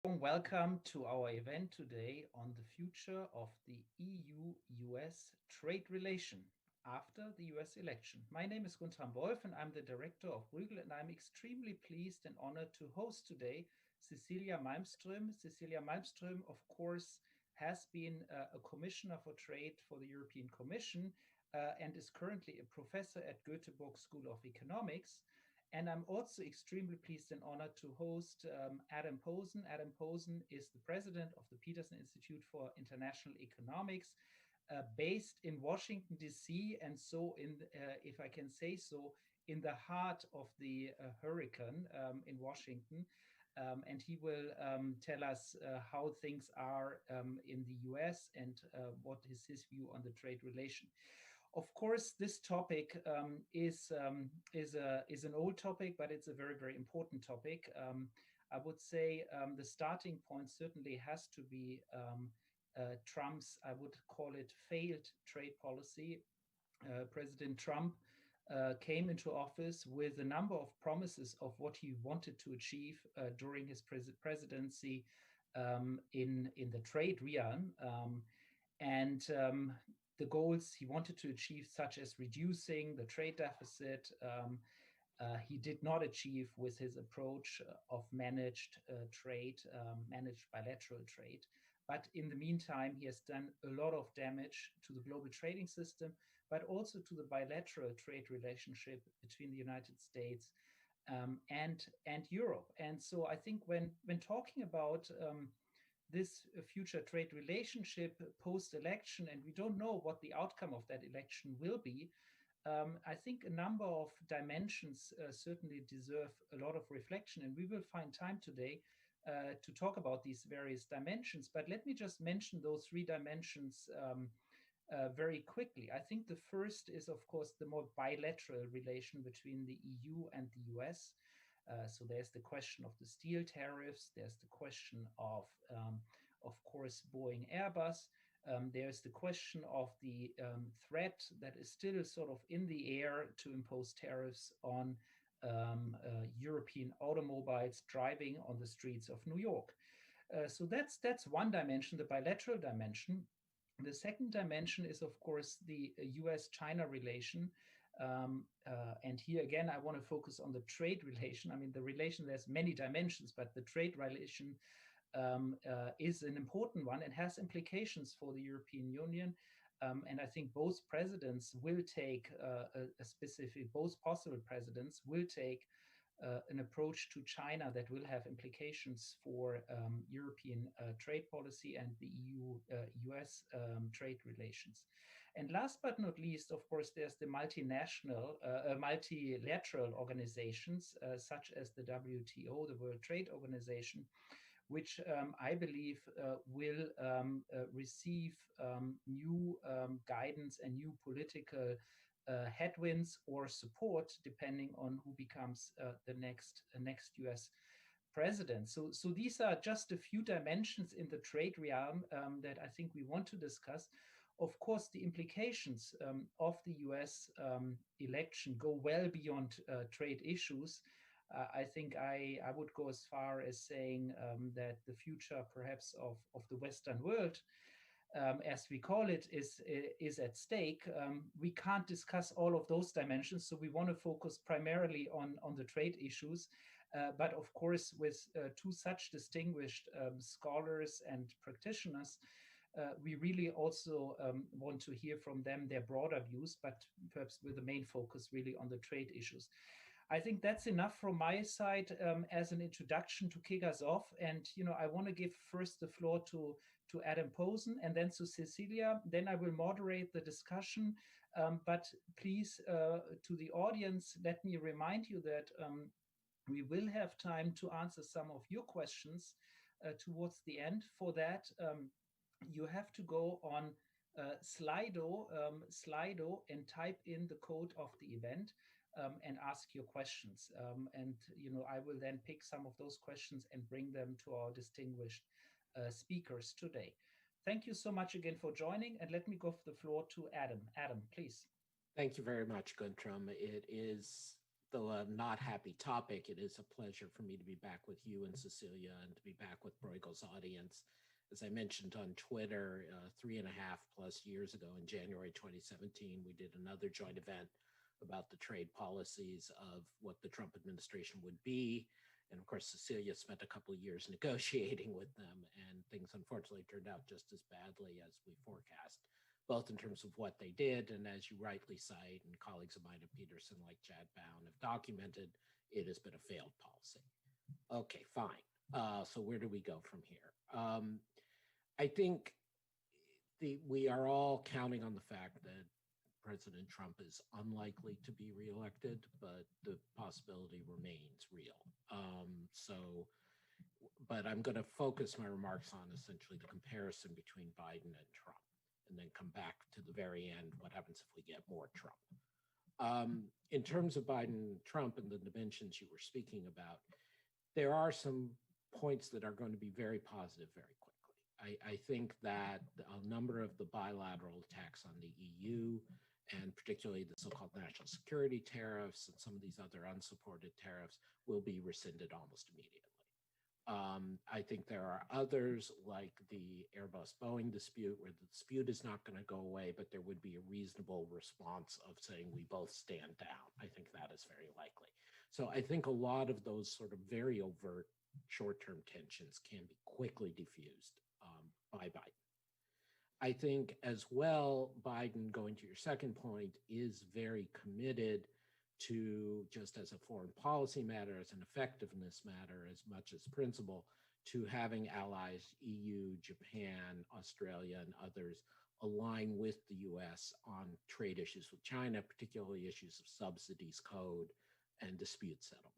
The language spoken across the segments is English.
Welcome to our event today on the future of the EU-US trade relation after the US election. My name is Guntram Wolf and I'm the director of Bruegel, and I'm extremely pleased and honored to host today Cecilia Malmström. Cecilia Malmström, of course, has been a commissioner for trade for the European Commission and is currently a professor at Göteborg School of Economics. And I'm also extremely pleased and honored to host Adam Posen. Adam Posen is the president of the Peterson Institute for International Economics, based in Washington, D.C., and so if I can say so, in the heart of the hurricane in Washington. And he will tell us how things are in the US and what is his view on the trade relation. Of course, this topic is an old topic, but it's a very, very important topic. I would say the starting point certainly has to be Trump's, I would call it, failed trade policy. President Trump came into office with a number of promises of what he wanted to achieve during his presidency in the trade realm. And the goals he wanted to achieve, such as reducing the trade deficit, he did not achieve with his approach of managed trade, managed bilateral trade. But in the meantime, he has done a lot of damage to the global trading system, but also to the bilateral trade relationship between the United States and Europe. And so I think when talking about this future trade relationship post-election, and we don't know what the outcome of that election will be, I think a number of dimensions certainly deserve a lot of reflection, and we will find time today to talk about these various dimensions. But let me just mention those three dimensions very quickly. I think the first is, of course, the more bilateral relation between the EU and the US. So there's the question of the steel tariffs. There's the question of course, Boeing, Airbus. There's the question of the threat that is still sort of in the air to impose tariffs on European automobiles driving on the streets of New York. So that's one dimension, the bilateral dimension. The second dimension is, of course, the US-China relation. And here again, I want to focus on the trade relation. I mean, the relation, there's many dimensions, but the trade relation is an important one and has implications for the European Union. And I think both presidents will take both possible presidents will take an approach to China that will have implications for European trade policy and the EU-US trade relations. And last but not least, of course, there's the multinational, multilateral organizations such as the WTO, the World Trade Organization, which I believe will receive new guidance and new political headwinds or support, depending on who becomes the next US president. So these are just a few dimensions in the trade realm that I think we want to discuss. Of course, the implications of the US election go well beyond trade issues. I think I would go as far as saying that the future perhaps of the Western world, as we call it, is at stake. We can't discuss all of those dimensions, so we want to focus primarily on the trade issues. But of course, with two such distinguished scholars and practitioners, we really also want to hear from them their broader views, but perhaps with the main focus really on the trade issues. I think that's enough from my side as an introduction to kick us off. And, I want to give first the floor to Adam Posen and then to Cecilia. Then I will moderate the discussion. But please, to the audience, let me remind you that we will have time to answer some of your questions towards the end. For that, you have to go on Slido and type in the code of the event. And ask your questions. And I will then pick some of those questions and bring them to our distinguished speakers today. Thank you so much again for joining, and let me give the floor to Adam. Adam, please. Thank you very much, Guntram. It is though a not happy topic, it is a pleasure for me to be back with you and Cecilia and to be back with Bruegel's audience. As I mentioned on Twitter, 3.5+ years ago in January 2017, we did another joint event about the trade policies of what the Trump administration would be. And of course, Cecilia spent a couple of years negotiating with them, and things unfortunately turned out just as badly as we forecast, both in terms of what they did, and as you rightly cite, and colleagues of mine at Peterson like Chad Bown have documented, it has been a failed policy. Okay, fine. So where do we go from here? I think we are all counting on the fact that President Trump is unlikely to be reelected, but the possibility remains real. But I'm going to focus my remarks on essentially the comparison between Biden and Trump, and then come back to the very end, what happens if we get more Trump. In terms of Biden and Trump and the dimensions you were speaking about, there are some points that are going to be very positive very quickly. I think that a number of the bilateral attacks on the EU, and particularly the so-called national security tariffs and some of these other unsupported tariffs, will be rescinded almost immediately. I think there are others like the Airbus-Boeing dispute, where the dispute is not going to go away, but there would be a reasonable response of saying we both stand down. I think that is very likely. So I think a lot of those sort of very overt short-term tensions can be quickly diffused by Biden. I think as well, Biden, going to your second point, is very committed to, just as a foreign policy matter, as an effectiveness matter, as much as principle, to having allies, EU, Japan, Australia, and others align with the US on trade issues with China, particularly issues of subsidies code and dispute settlement.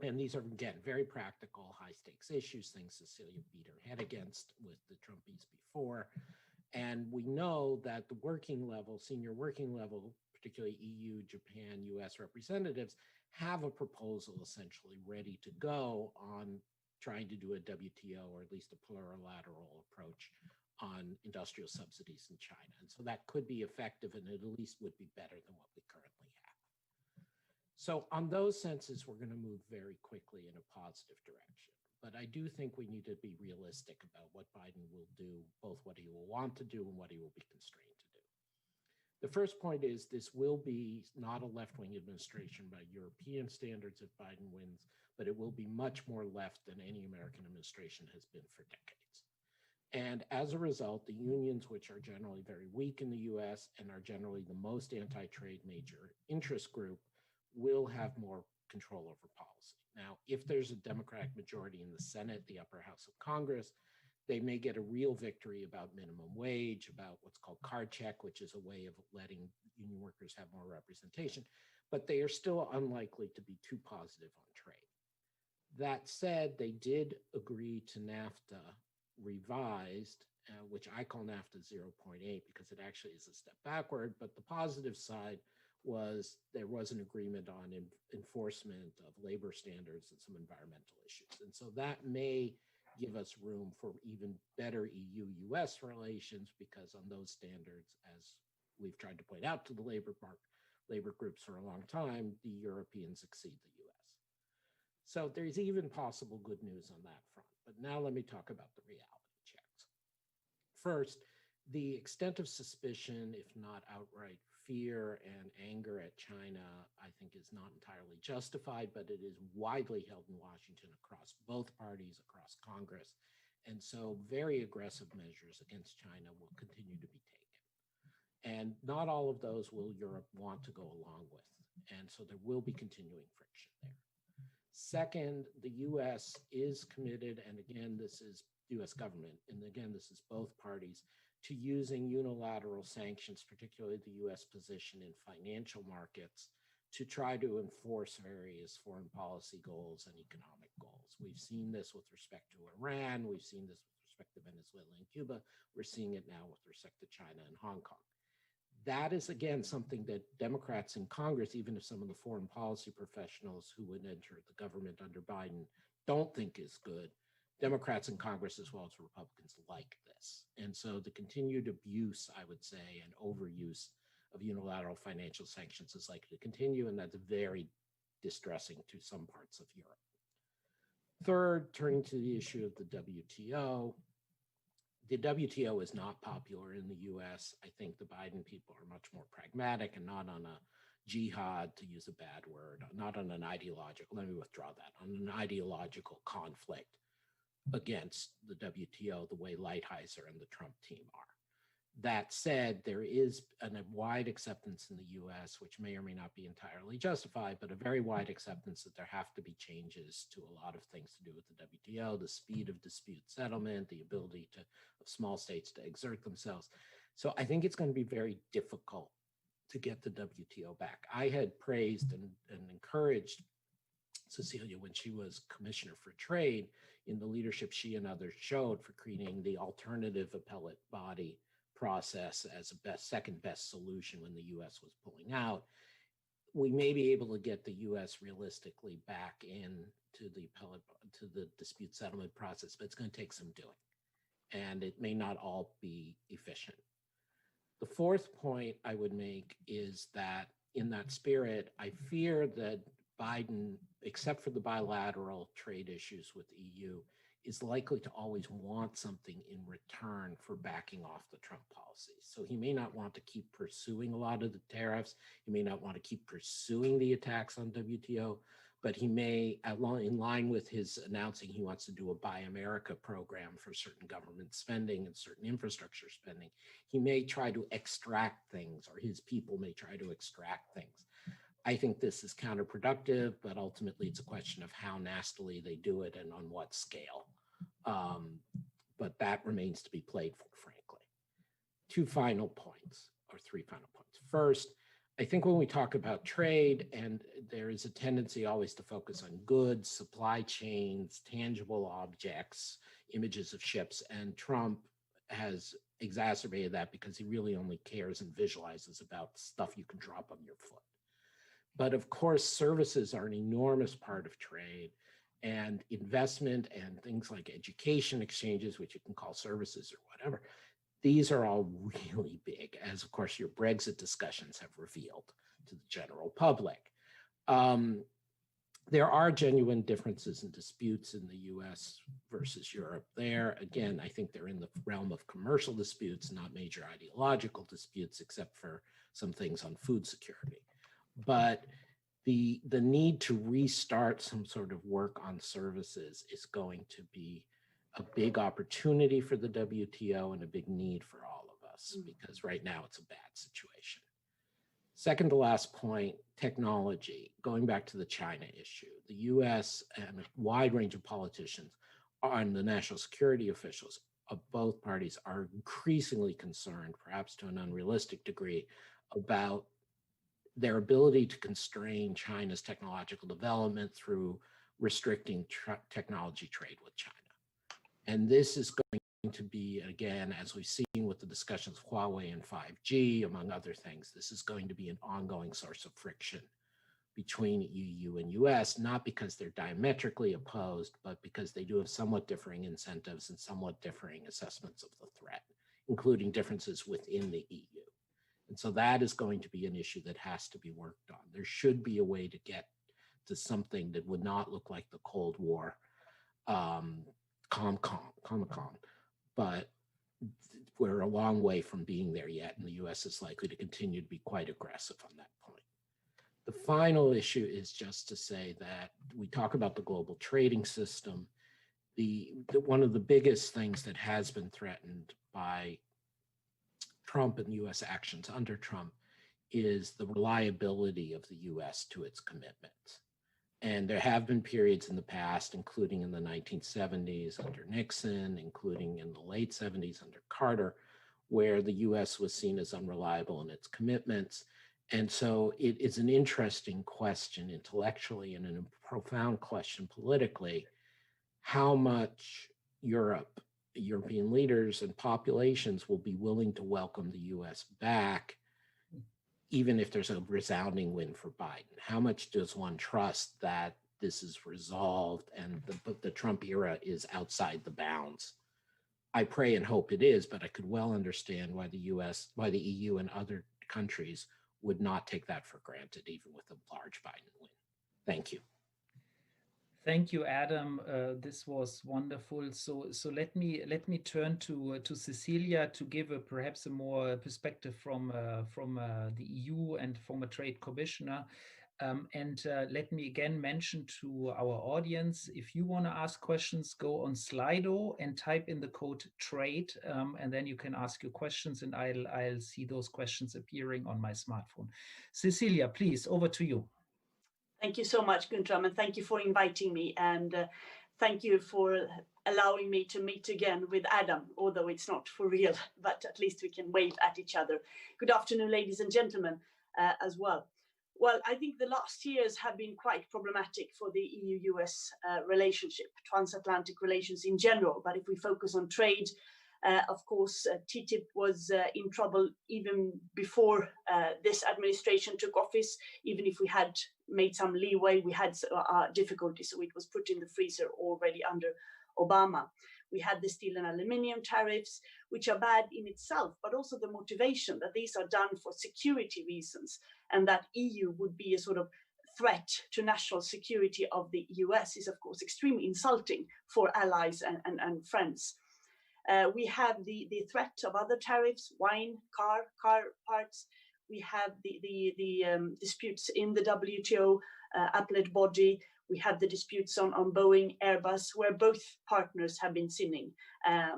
And these are, again, very practical, high stakes issues, things Cecilia beat her head against with the Trumpies before. And we know that the working level, senior working level, particularly EU, Japan, US representatives, have a proposal essentially ready to go on trying to do a WTO, or at least a plurilateral approach on industrial subsidies in China. And so that could be effective, and it at least would be better than what we currently have. So on those senses, we're going to move very quickly in a positive direction. But I do think we need to be realistic about what Biden will do, both what he will want to do and what he will be constrained to do. The first point is this will be not a left-wing administration by European standards if Biden wins, but it will be much more left than any American administration has been for decades. And as a result, the unions, which are generally very weak in the US and are generally the most anti-trade major interest group, will have more control over policy. Now, if there's a Democratic majority in the Senate, the upper house of Congress, they may get a real victory about minimum wage, about what's called card check, which is a way of letting union workers have more representation, but they are still unlikely to be too positive on trade. That said, they did agree to NAFTA revised, which I call NAFTA 0.8 because it actually is a step backward, but the positive side was there was an agreement on enforcement of labor standards and some environmental issues. And so that may give us room for even better EU-US relations, because on those standards, as we've tried to point out to the labor groups for a long time, the Europeans exceed the US. So there's even possible good news on that front. But now let me talk about the reality checks. First, the extent of suspicion, if not outright fear and anger at China, I think is not entirely justified, but it is widely held in Washington across both parties, across Congress. And so very aggressive measures against China will continue to be taken. And not all of those will Europe want to go along with. And so there will be continuing friction there. Second, the US is committed, and again, this is US government, and again, this is both parties, to using unilateral sanctions, particularly the US position in financial markets, to try to enforce various foreign policy goals and economic goals. We've seen this with respect to Iran, we've seen this with respect to Venezuela and Cuba, we're seeing it now with respect to China and Hong Kong. That is, again, something that Democrats in Congress, even if some of the foreign policy professionals who would enter the government under Biden don't think is good, Democrats in Congress, as well as Republicans, like this. And so the continued abuse, I would say, and overuse of unilateral financial sanctions is likely to continue, and that's very distressing to some parts of Europe. Third, turning to the issue of the WTO. The WTO is not popular in the US. I think the Biden people are much more pragmatic and not on a jihad, to use a bad word, not on an ideological, let me withdraw that, on an ideological conflict against the WTO the way Lighthizer and the Trump team are. That said, there is a wide acceptance in the US, which may or may not be entirely justified, but a very wide acceptance that there have to be changes to a lot of things to do with the WTO, the speed of dispute settlement, the ability of small states to exert themselves. So I think it's going to be very difficult to get the WTO back. I had praised and encouraged Cecilia when she was Commissioner for Trade in the leadership she and others showed for creating the alternative appellate body process as a second best solution when the US was pulling out. We may be able to get the US realistically back into the dispute settlement process, but it's going to take some doing, and it may not all be efficient. The fourth point I would make is that in that spirit, I fear that Biden, except for the bilateral trade issues with the EU, is likely to always want something in return for backing off the Trump policies. So he may not want to keep pursuing a lot of the tariffs. He may not want to keep pursuing the attacks on WTO, but he may, in line with his announcing he wants to do a Buy America program for certain government spending and certain infrastructure spending, he may try to extract things, or his people may try to extract things. I think this is counterproductive, but ultimately it's a question of how nastily they do it and on what scale. But that remains to be played for, frankly. Three final points. First, I think when we talk about trade, and there is a tendency always to focus on goods, supply chains, tangible objects, images of ships, and Trump has exacerbated that because he really only cares and visualizes about stuff you can drop on your foot. But of course, services are an enormous part of trade, and investment and things like education exchanges, which you can call services or whatever, these are all really big, as of course your Brexit discussions have revealed to the general public. There are genuine differences and disputes in the US versus Europe there. Again, I think they're in the realm of commercial disputes, not major ideological disputes, except for some things on food security. But the need to restart some sort of work on services is going to be a big opportunity for the WTO and a big need for all of us, because right now it's a bad situation. Second to last point, technology. Going back to the China issue, the US and a wide range of politicians and the national security officials of both parties are increasingly concerned, perhaps to an unrealistic degree, about their ability to constrain China's technological development through restricting technology trade with China. And this is going to be, again, as we've seen with the discussions of Huawei and 5G, among other things, this is going to be an ongoing source of friction between EU and US, not because they're diametrically opposed, but because they do have somewhat differing incentives and somewhat differing assessments of the threat, including differences within the EU. And so that is going to be an issue that has to be worked on. There should be a way to get to something that would not look like the Cold War Comic-Con, but we're a long way from being there yet, and the US is likely to continue to be quite aggressive on that point. The final issue is just to say that we talk about the global trading system. One of the biggest things that has been threatened by Trump and US actions under Trump is the reliability of the US to its commitments. And there have been periods in the past, including in the 1970s under Nixon, including in the late 70s under Carter, where the US was seen as unreliable in its commitments. And so it is an interesting question intellectually and a profound question politically, how much European leaders and populations will be willing to welcome the US back, even if there's a resounding win for Biden. How much does one trust that this is resolved and the Trump era is outside the bounds? I pray and hope it is, but I could well understand why the EU and other countries would not take that for granted, even with a large Biden win. Thank you. Thank you, Adam. This was wonderful. So let me turn to Cecilia to give perhaps a more perspective from the EU and former trade commissioner. And let me again mention to our audience, if you want to ask questions, go on Slido and type in the code TRADE, and then you can ask your questions, and I'll see those questions appearing on my smartphone. Cecilia, please, over to you. Thank you so much, Guntram, and thank you for inviting me, and thank you for allowing me to meet again with Adam, although it's not for real, but at least we can wave at each other. Good afternoon, ladies and gentlemen, as well. Well, I think the last years have been quite problematic for the EU-US relationship, transatlantic relations in general, but if we focus on trade, of course, TTIP was in trouble even before this administration took office. Even if we had made some leeway, we had difficulties, so it was put in the freezer already under Obama. We had the steel and aluminium tariffs, which are bad in itself, but also the motivation that these are done for security reasons, and that EU would be a sort of threat to national security of the US is, of course, extremely insulting for allies and friends. We have the threat of other tariffs, wine, car parts. We have the disputes in the WTO appellate body. We have the disputes on Boeing, Airbus, where both partners have been sinning,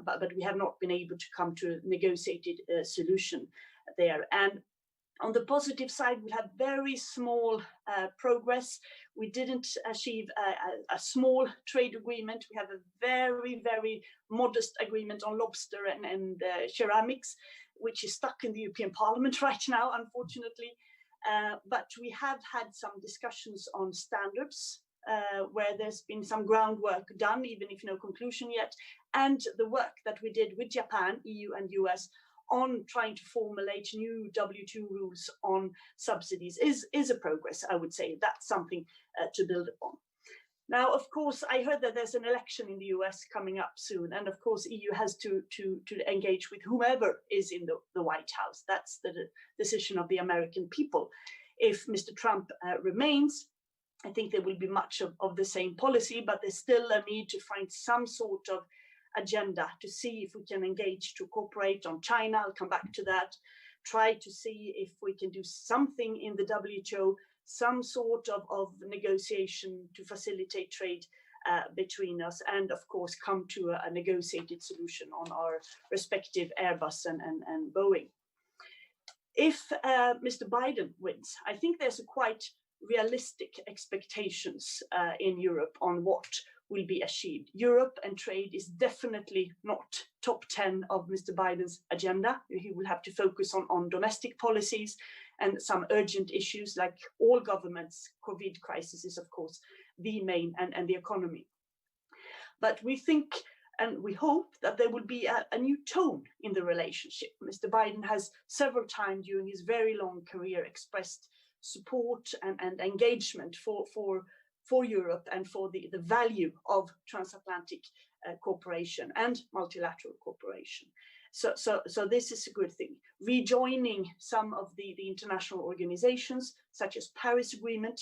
but we have not been able to come to a negotiated solution there. And on the positive side, we have very small progress. We didn't achieve a small trade agreement. We have a very, very modest agreement on lobster and ceramics, which is stuck in the European Parliament right now, unfortunately. But we have had some discussions on standards, where there's been some groundwork done, even if no conclusion yet. And the work that we did with Japan, EU and US, on trying to formulate new WTO rules on subsidies is a progress, I would say. That's something to build upon. Now, of course, I heard that there's an election in the US coming up soon. And of course, EU has to engage with whomever is in the White House. That's the decision of the American people. If Mr. Trump remains, I think there will be much of the same policy, but there's still a need to find some sort of agenda to see if we can engage to cooperate on China. I'll come back to that. Try to see if we can do something in the WTO, some sort of negotiation to facilitate trade between us, and of course come to a negotiated solution on our respective Airbus and Boeing. If Mr. Biden wins, I think there's a quite realistic expectations in Europe on what will be achieved. Europe and trade is definitely not top 10 of Mr. Biden's agenda. He will have to focus on domestic policies and some urgent issues like all governments. COVID crisis is, of course, the main, and the economy. But we think and we hope that there will be a new tone in the relationship. Mr. Biden has several times during his very long career expressed support and engagement for Europe and for the value of transatlantic cooperation and multilateral cooperation. So this is a good thing. Rejoining some of the international organizations, such as Paris Agreement.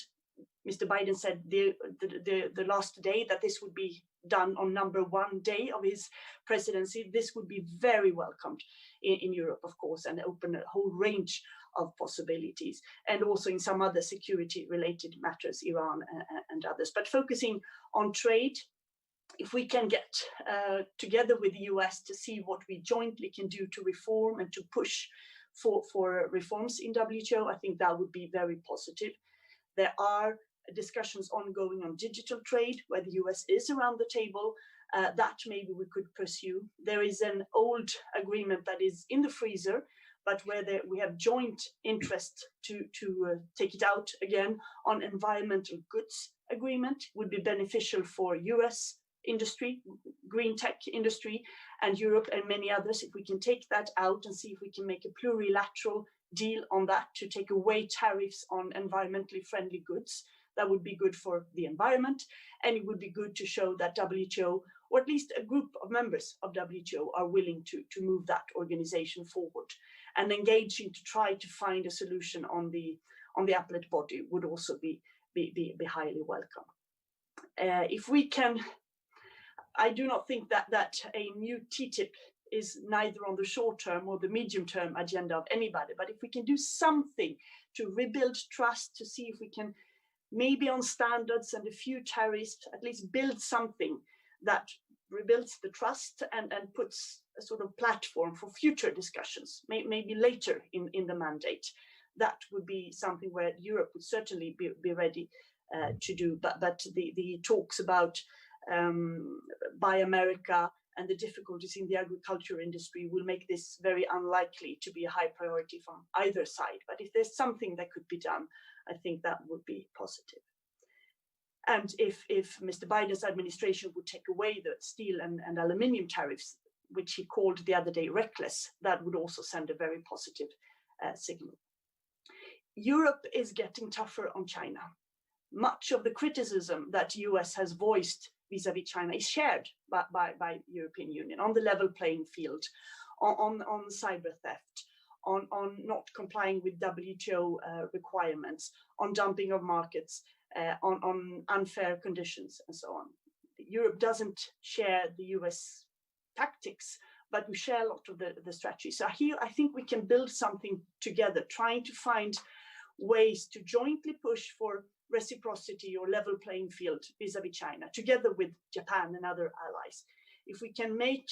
Mr. Biden said the last day that this would be done on number 1 day of his presidency. This would be very welcomed in Europe, of course, and open a whole range of possibilities, and also in some other security related matters, Iran and others. But focusing on trade, if we can get together with the US to see what we jointly can do to reform and to push for reforms in WTO, I think that would be very positive. There are discussions ongoing on digital trade, where the US is around the table. That maybe we could pursue. There is an old agreement that is in the freezer, but where we have joint interest to take it out again on environmental goods agreement would be beneficial for US industry, green tech industry, and Europe and many others. If we can take that out and see if we can make a plurilateral deal on that to take away tariffs on environmentally friendly goods, that would be good for the environment, and it would be good to show that WTO, or at least a group of members of WTO, are willing to move that organization forward. and engaging to try to find a solution on the appellate body would also be highly welcome. If we can, I do not think that a new TTIP is neither on the short term or the medium term agenda of anybody, but if we can do something to rebuild trust, to see if we can maybe on standards and a few tariffs, at least build something that rebuilds the trust and puts a sort of platform for future discussions, maybe later in the mandate. That would be something where Europe would certainly be ready to do. But the talks about Buy America and the difficulties in the agriculture industry will make this very unlikely to be a high priority from either side. But if there's something that could be done, I think that would be positive. And if Mr. Biden's administration would take away the steel and aluminium tariffs, which he called the other day reckless, that would also send a very positive signal. Europe is getting tougher on China. Much of the criticism that the US has voiced vis-a-vis China is shared by European Union on the level playing field, on cyber theft, on not complying with WTO requirements, on dumping of markets, on unfair conditions and so on. Europe doesn't share the US tactics, but we share a lot of the strategy. So here I think we can build something together, trying to find ways to jointly push for reciprocity or level playing field vis-a-vis China, together with Japan and other allies. If we can make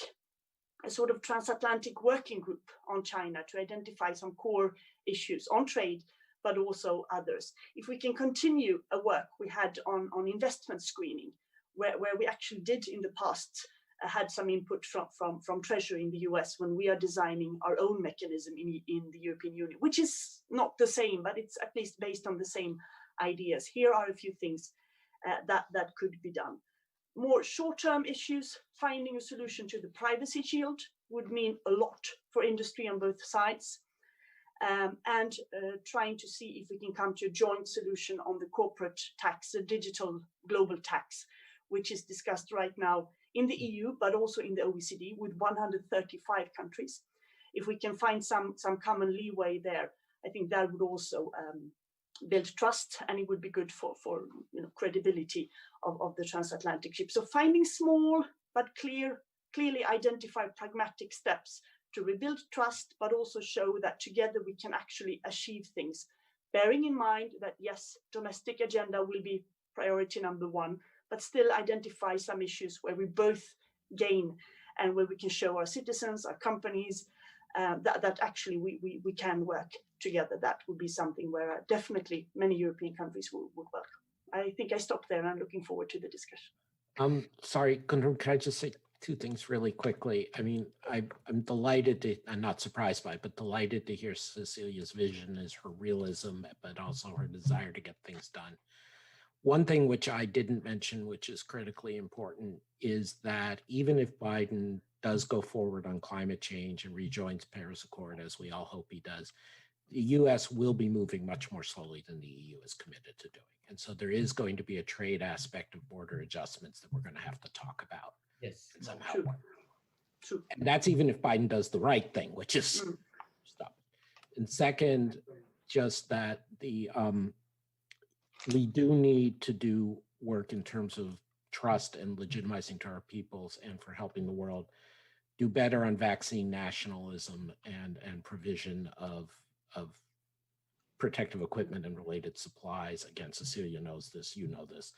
a sort of transatlantic working group on China to identify some core issues on trade, but also others. If we can continue a work we had on investment screening, where we actually did in the past had some input from Treasury in the US when we are designing our own mechanism in the European Union, which is not the same, but it's at least based on the same ideas. Here are a few things that could be done. More short-term issues, finding a solution to the privacy shield would mean a lot for industry on both sides. And trying to see if we can come to a joint solution on the corporate tax, the digital global tax, which is discussed right now in the EU, but also in the OECD with 135 countries. If we can find some common leeway there, I think that would also build trust, and it would be good for credibility of the transatlantic ship. So finding small but clearly identified pragmatic steps to rebuild trust, but also show that together we can actually achieve things, bearing in mind that yes, domestic agenda will be priority number one, but still identify some issues where we both gain and where we can show our citizens, our companies, that actually we can work together. That would be something where definitely many European countries would welcome. I think I stop there and I'm looking forward to the discussion. Sorry, Gundrun, can I just say two things really quickly? I mean, I'm delighted to, I'm not surprised by it, but delighted to hear Cecilia's vision is her realism, but also her desire to get things done. One thing which I didn't mention, which is critically important, is that even if Biden does go forward on climate change and rejoins Paris Accord, as we all hope he does, the US will be moving much more slowly than the EU is committed to doing. And so there is going to be a trade aspect of border adjustments that we're going to have to talk about. Yes. Somehow. True. And that's even if Biden does the right thing, which is stop. And second, just that we do need to do work in terms of trust and legitimizing to our peoples and for helping the world do better on vaccine nationalism and provision of protective equipment and related supplies. Again, Cecilia knows this, you know this.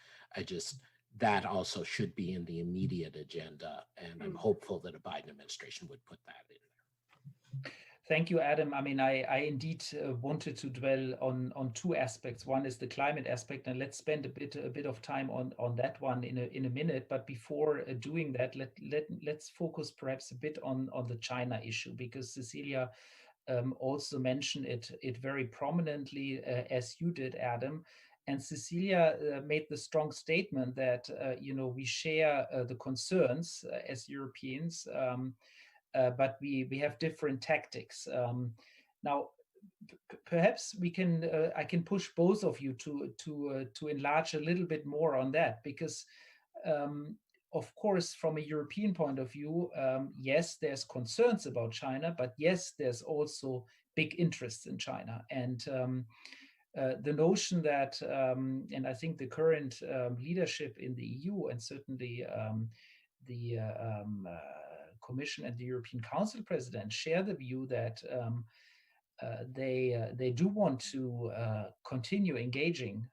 That also should be in the immediate agenda. And I'm hopeful that a Biden administration would put that in there. Thank you, Adam. I mean, I indeed wanted to dwell on two aspects. One is the climate aspect, and let's spend a bit of time on that one in a minute. But before doing that, let's focus perhaps a bit on the China issue, because Cecilia also mentioned it very prominently, as you did, Adam. And Cecilia made the strong statement that we share the concerns as Europeans. But we have different tactics. Now, perhaps we can I can push both of you to enlarge a little bit more on that, because of course, from a European point of view, yes, there's concerns about China, but yes, there's also big interests in China. And the notion that, and I think the current leadership in the EU, and certainly the Commission and the European Council President, share the view that they do want to continue engaging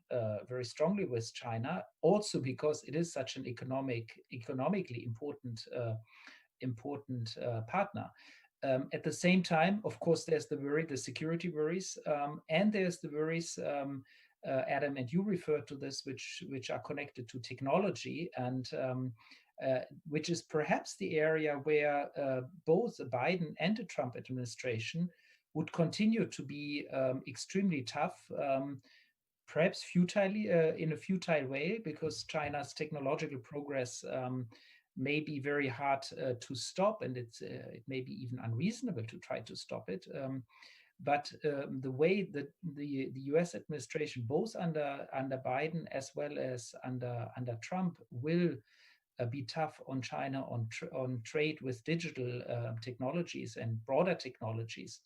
very strongly with China, also because it is such an economically important partner. At the same time, of course, there's the security worries, and there's the worries, Adam, and you referred to this, which are connected to technology, and which is perhaps the area where both the Biden and the Trump administration would continue to be extremely tough, perhaps futilely, in a futile way, because China's technological progress may be very hard to stop, and it may be even unreasonable to try to stop it. But the way that the U.S. administration, both under Biden as well as under Trump, will be tough on China on trade with digital technologies and broader technologies,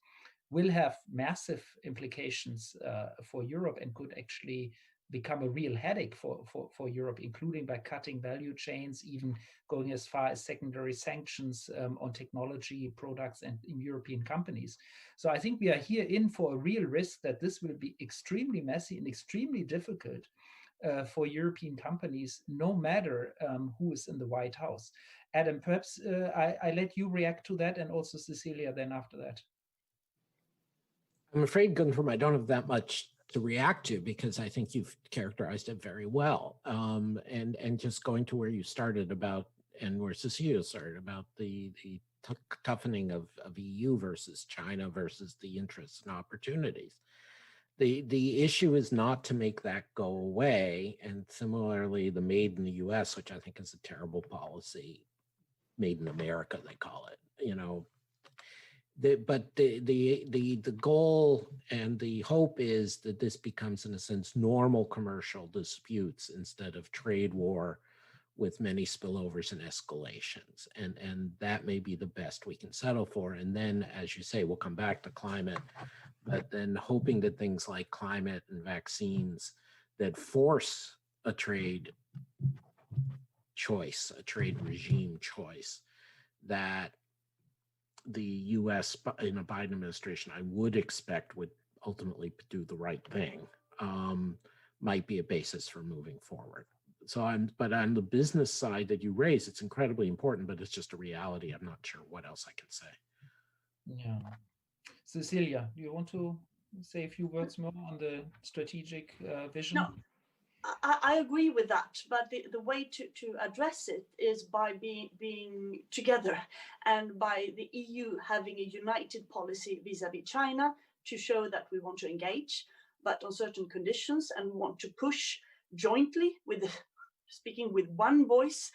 will have massive implications for Europe, and could actually become a real headache for Europe, including by cutting value chains, even going as far as secondary sanctions on technology products and in European companies. So I think we are here in for a real risk that this will be extremely messy and extremely difficult for European companies, no matter who is in the White House. Adam, perhaps I let you react to that, and also Cecilia then after that. I'm afraid, Guntram, I don't have that much to react to, because I think you've characterized it very well. And just going to where you started about, and where Cecilia started about the toughening of EU versus China versus the interests and opportunities. The issue is not to make that go away. And similarly, the made in the US, which I think is a terrible policy, made in America, they call it, but the goal and the hope is that this becomes, in a sense, normal commercial disputes instead of trade war with many spillovers and escalations. And that may be the best we can settle for. And then, as you say, we'll come back to climate, but then hoping that things like climate and vaccines that force a trade choice, a trade regime choice, that the US in a Biden administration, I would expect, would ultimately do the right thing, might be a basis for moving forward. So but on the business side that you raise, it's incredibly important, but it's just a reality. I'm not sure what else I can say. Yeah. Cecilia, do you want to say a few words more on the strategic vision? No, I agree with that, but the way to address it is by being together, and by the EU having a united policy vis-a-vis China to show that we want to engage, but on certain conditions, and want to push jointly speaking with one voice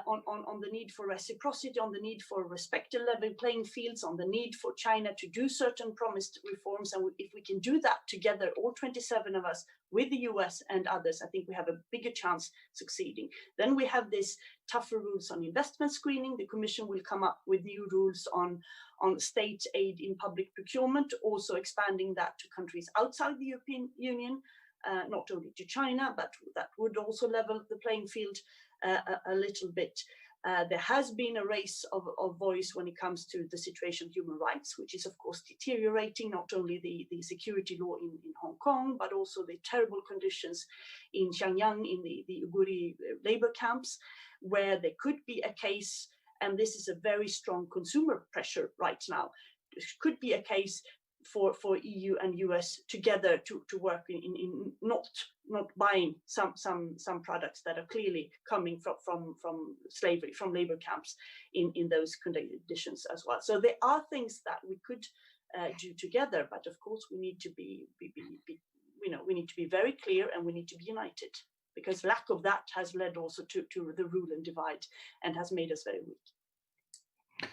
on the need for reciprocity, on the need for respect and level playing fields, on the need for China to do certain promised reforms. And if we can do that together, all 27 of us, with the US and others, I think we have a bigger chance succeeding. Then we have this tougher rules on investment screening. The Commission will come up with new rules on state aid in public procurement, also expanding that to countries outside the European Union, not only to China, but that would also level the playing field a little bit. There has been a race of voice when it comes to the situation of human rights, which is of course deteriorating, not only the security law in Hong Kong, but also the terrible conditions in Xinjiang, in the Uyghur labor camps, where there could be a case, and this is a very strong consumer pressure right now, there could be a case for EU and US together to work in not buying some products that are clearly coming from slavery, from labor camps in those conditions as well. So there are things that we could do together, but of course we need to be we need to be very clear, and we need to be united, because lack of that has led also to the rule and divide, and has made us very weak.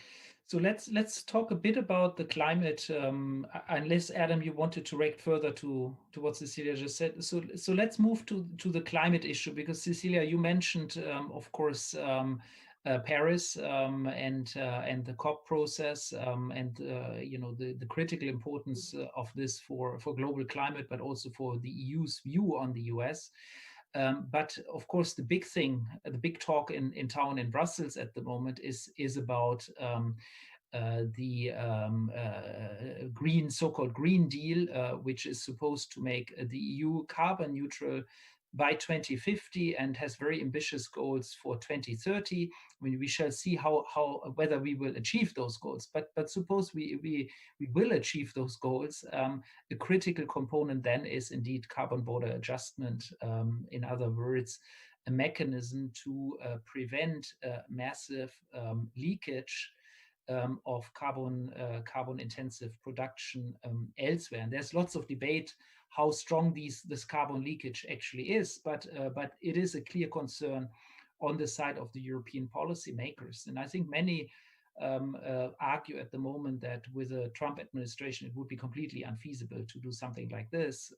So let's talk a bit about the climate. Unless Adam, you wanted to react further to what Cecilia just said. So let's move to the climate issue, because Cecilia, you mentioned, of course, Paris and the COP process, and you know, the critical importance of this for global climate, but also for the EU's view on the US. But of course, the big thing, the big talk in town in Brussels at the moment is about the green, so-called Green Deal, which is supposed to make the EU carbon neutral by 2050 and has very ambitious goals for 2030. I mean, we shall see how whether we will achieve those goals. But suppose we will achieve those goals. A critical component then is indeed carbon border adjustment. In other words, a mechanism to prevent massive leakage of carbon intensive production elsewhere. And there's lots of debate how strong this carbon leakage actually is, but it is a clear concern on the side of the European policymakers. And I think many argue at the moment that with a Trump administration, it would be completely unfeasible to do something like this.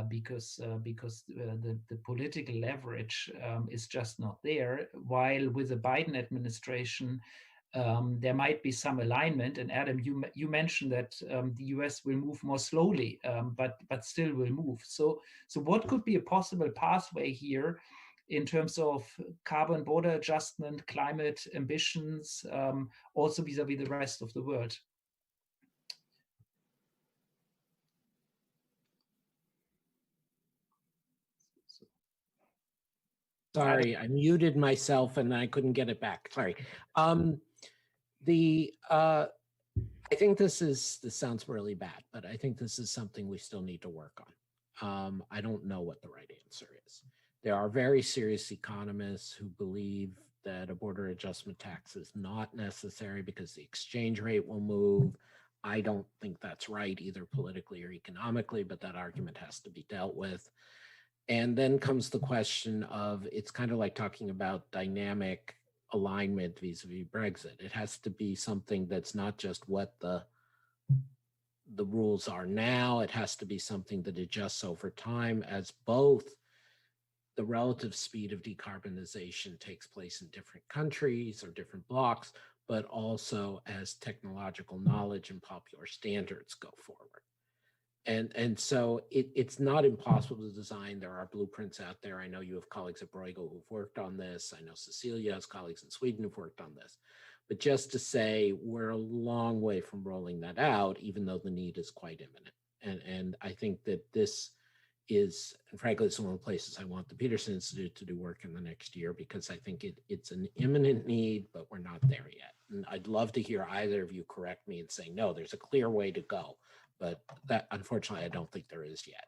Because the political leverage is just not there. While with the Biden administration, there might be some alignment. And Adam, you mentioned that the US will move more slowly, but still will move. So what could be a possible pathway here in terms of carbon border adjustment, climate ambitions, also vis-a-vis the rest of the world? Sorry, I muted myself and I couldn't get it back. Sorry. I think this sounds really bad, but I think this is something we still need to work on. I don't know what the right answer is. There are very serious economists who believe that a border adjustment tax is not necessary because the exchange rate will move. I don't think that's right, either politically or economically, but that argument has to be dealt with. And then comes the question of, it's kind of like talking about dynamic alignment vis-a-vis Brexit. It has to be something that's not just what the rules are now. It has to be something that adjusts over time as both the relative speed of decarbonization takes place in different countries or different blocks, but also as technological knowledge and popular standards go forward. And so it's not impossible to design. There are blueprints out there. I know you have colleagues at Bruegel who've worked on this. I know Cecilia has colleagues in Sweden who've worked on this. But just to say, we're a long way from rolling that out, even though the need is quite imminent. And I think that this is, and frankly, it's one of the places I want the Peterson Institute to do work in the next year, because I think it's an imminent need, but we're not there yet. And I'd love to hear either of you correct me and say, no, there's a clear way to go. But that, unfortunately, I don't think there is yet.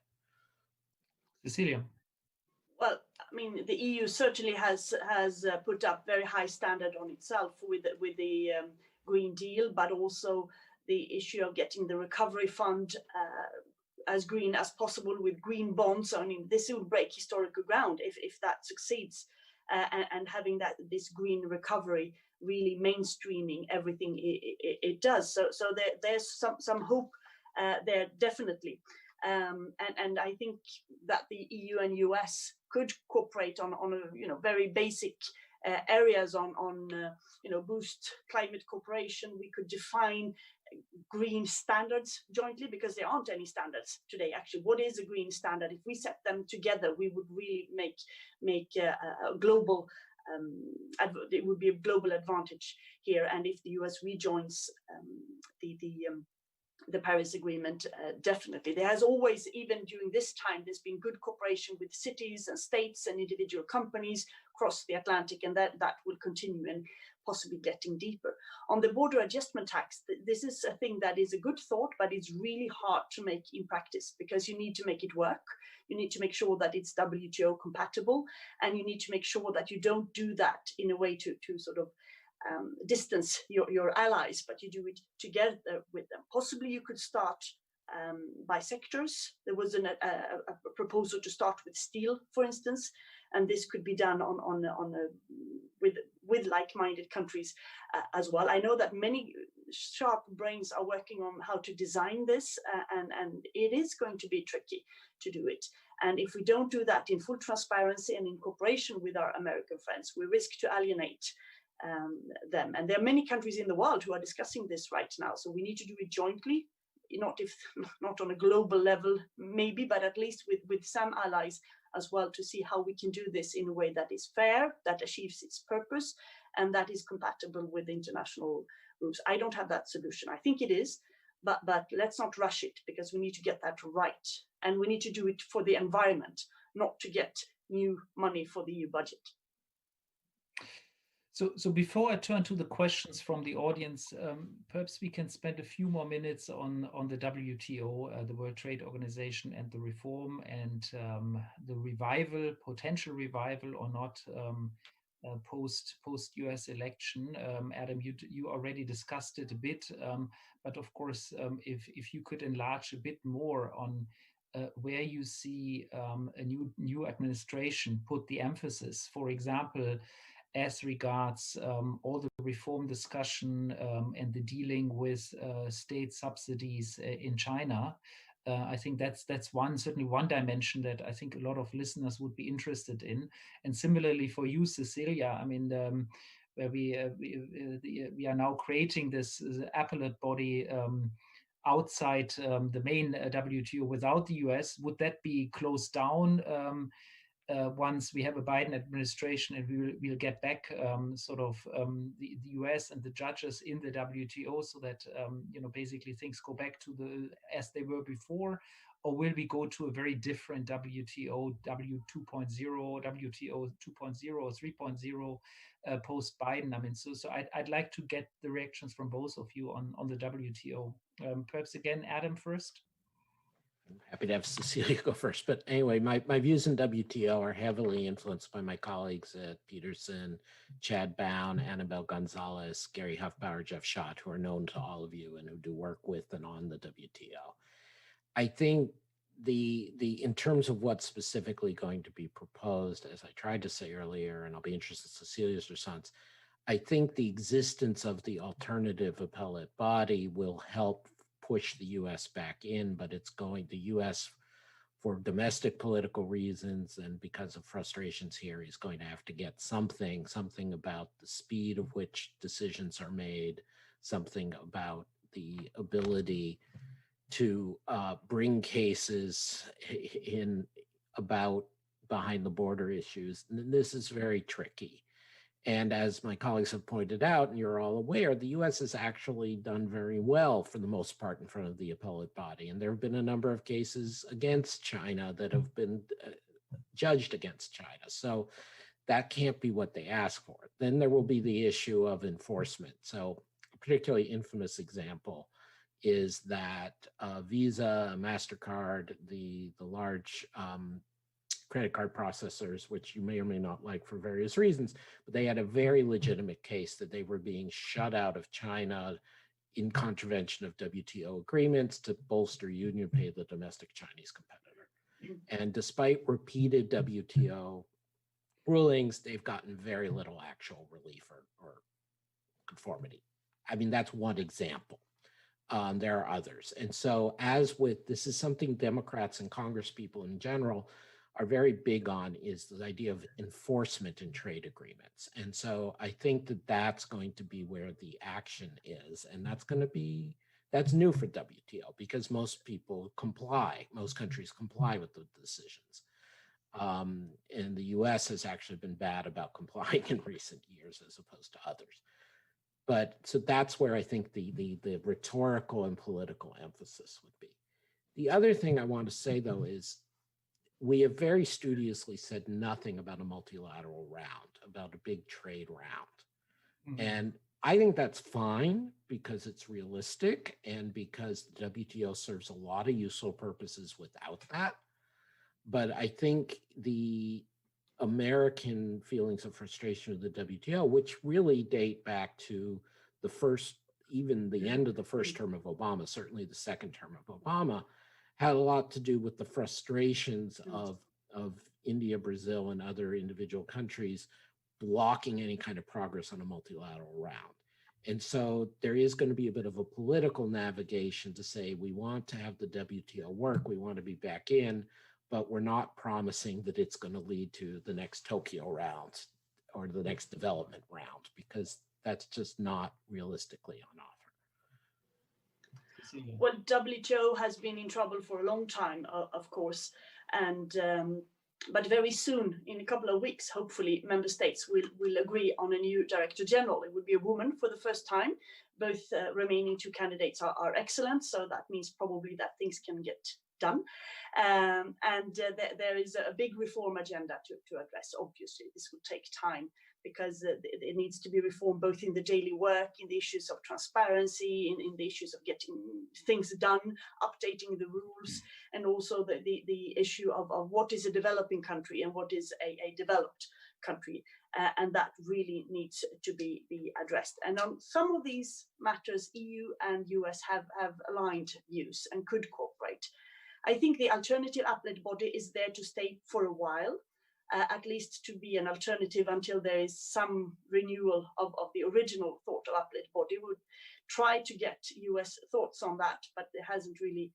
Cecilia. Well, I mean, the EU certainly has put up very high standard on itself with the Green Deal, but also the issue of getting the recovery fund as green as possible with green bonds. I mean, this will break historical ground if that succeeds, and having this green recovery really mainstreaming everything it does. So there's some hope there, definitely. And I think that the EU and US could cooperate on a, very basic areas on boost climate cooperation. We could define green standards jointly, because there aren't any standards today. Actually, what is a green standard? If we set them together, we would really make a global. It would be a global advantage here. And if the US rejoins the Paris Agreement, definitely. There has always, even during this time, there's been good cooperation with cities and states and individual companies across the Atlantic, and that will continue and possibly getting deeper. On the border adjustment tax, this is a thing that is a good thought, but it's really hard to make in practice, because you need to make it work. You need to make sure that it's WTO compatible, and you need to make sure that you don't do that in a way to sort of distance your allies, but you do it together with them. Possibly you could start by sectors. There was a proposal to start with steel, for instance, and this could be done with with like-minded countries as well. I know that many sharp brains are working on how to design this, and it is going to be tricky to do it. And if we don't do that in full transparency and in cooperation with our American friends, we risk to alienate them. And there are many countries in the world who are discussing this right now. So we need to do it jointly, not on a global level, maybe, but at least with some allies as well, to see how we can do this in a way that is fair, that achieves its purpose, and that is compatible with international rules. I don't have that solution. I think it is, but let's not rush it, because we need to get that right. And we need to do it for the environment, not to get new money for the EU budget. So before I turn to the questions from the audience, perhaps we can spend a few more minutes on the WTO, the World Trade Organization, and the reform and the revival, potential revival or not, post US election. Adam, you already discussed it a bit, but of course, if you could enlarge a bit more on where you see a new administration put the emphasis, for example, as regards all the reform discussion and the dealing with state subsidies in China. I think that's certainly one dimension that I think a lot of listeners would be interested in. And similarly for you, Cecilia, I mean, where we are now creating this appellate body outside the main WTO without the US. Would that be closed down once we have a Biden administration, and we'll get back the US and the judges in the WTO, so that basically things go back to as they were before? Or will we go to a very different WTO, W2.0, WTO 2.0 or 3.0 post Biden? I mean, so I'd like to get the reactions from both of you on the WTO. Perhaps again, Adam first. I'm happy to have Cecilia go first. But anyway, my views in WTO are heavily influenced by my colleagues at Peterson, Chad Bown, Annabelle Gonzalez, Gary Huffbauer, Jeff Schott, who are known to all of you and who do work with and on the WTO. I think in terms of what's specifically going to be proposed, as I tried to say earlier, and I'll be interested in Cecilia's response, I think the existence of the alternative appellate body will help push the US back in, but the US, for domestic political reasons and because of frustrations here, is going to have to get something about the speed of which decisions are made, something about the ability to bring cases in about behind the border issues. And this is very tricky. And as my colleagues have pointed out, and you're all aware, the US has actually done very well for the most part in front of the appellate body. And there have been a number of cases against China that have been judged against China. So that can't be what they ask for. Then there will be the issue of enforcement. So a particularly infamous example is that Visa, MasterCard, the large credit card processors, which you may or may not like for various reasons, but they had a very legitimate case that they were being shut out of China in contravention of WTO agreements to bolster union pay the domestic Chinese competitor. And despite repeated WTO rulings, they've gotten very little actual relief or conformity. I mean, that's one example. There are others. And so this is something Democrats and Congress people in general are very big on, is the idea of enforcement in trade agreements. And so I think that's going to be where the action is. And that's new for WTO, because most countries comply with the decisions. And the US has actually been bad about complying in recent years as opposed to others. But so that's where I think the rhetorical and political emphasis would be. The other thing I want to say, though, is we have very studiously said nothing about a multilateral round, about a big trade round. Mm-hmm. And I think that's fine, because it's realistic and because the WTO serves a lot of useful purposes without that. But I think the American feelings of frustration with the WTO, which really date back to even the end of the first term of Obama, certainly the second term of Obama, had a lot to do with the frustrations of India, Brazil, and other individual countries blocking any kind of progress on a multilateral round. And so there is going to be a bit of a political navigation to say, we want to have the WTO work, we want to be back in, but we're not promising that it's going to lead to the next Tokyo round or the next development round, because that's just not realistically on offer. Well, WTO has been in trouble for a long time, of course, and but very soon, in a couple of weeks, hopefully, member states will agree on a new director general. It would be a woman for the first time. Both remaining two candidates are excellent, so that means probably that things can get done. There is a big reform agenda to address. Obviously, this will take time because it needs to be reformed both in the daily work, in the issues of transparency, in the issues of getting things done, updating the rules, and also the issue of what is a developing country and what is a developed country. And that really needs to be addressed. And on some of these matters, EU and US have aligned views and could cooperate. I think the alternative appellate body is there to stay for a while, at least to be an alternative until there is some renewal of the original thought of appellate body. We would try to get US thoughts on that, but it hasn't really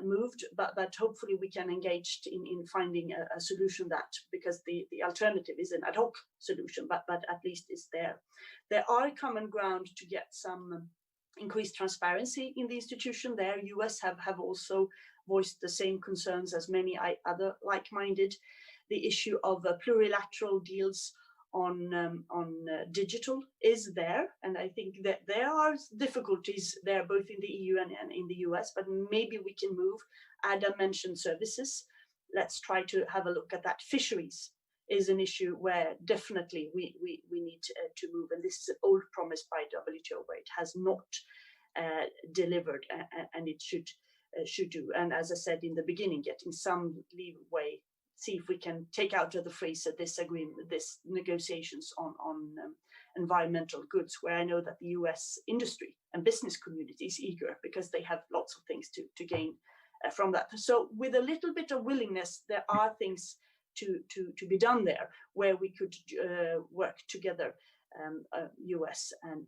moved. But hopefully we can engage in finding a solution that, because the alternative is an ad hoc solution, but at least it's there. There are common ground to get some increased transparency in the institution there. US have also voiced the same concerns as many other like-minded. The issue of plurilateral deals on digital is there, and I think that there are difficulties there both in the EU and in the US, but maybe we can move. Adam mentioned services. Let's try to have a look at that. Fisheries is an issue where definitely we need to move, and this is an old promise by WTO where it has not delivered, and it should do. And as I said in the beginning, getting some leeway, see if we can take out of the freezer this agreement, this negotiations on environmental goods, where I know that the US industry and business community is eager because they have lots of things to gain from that. So with a little bit of willingness, there are things to be done there where we could work together, US and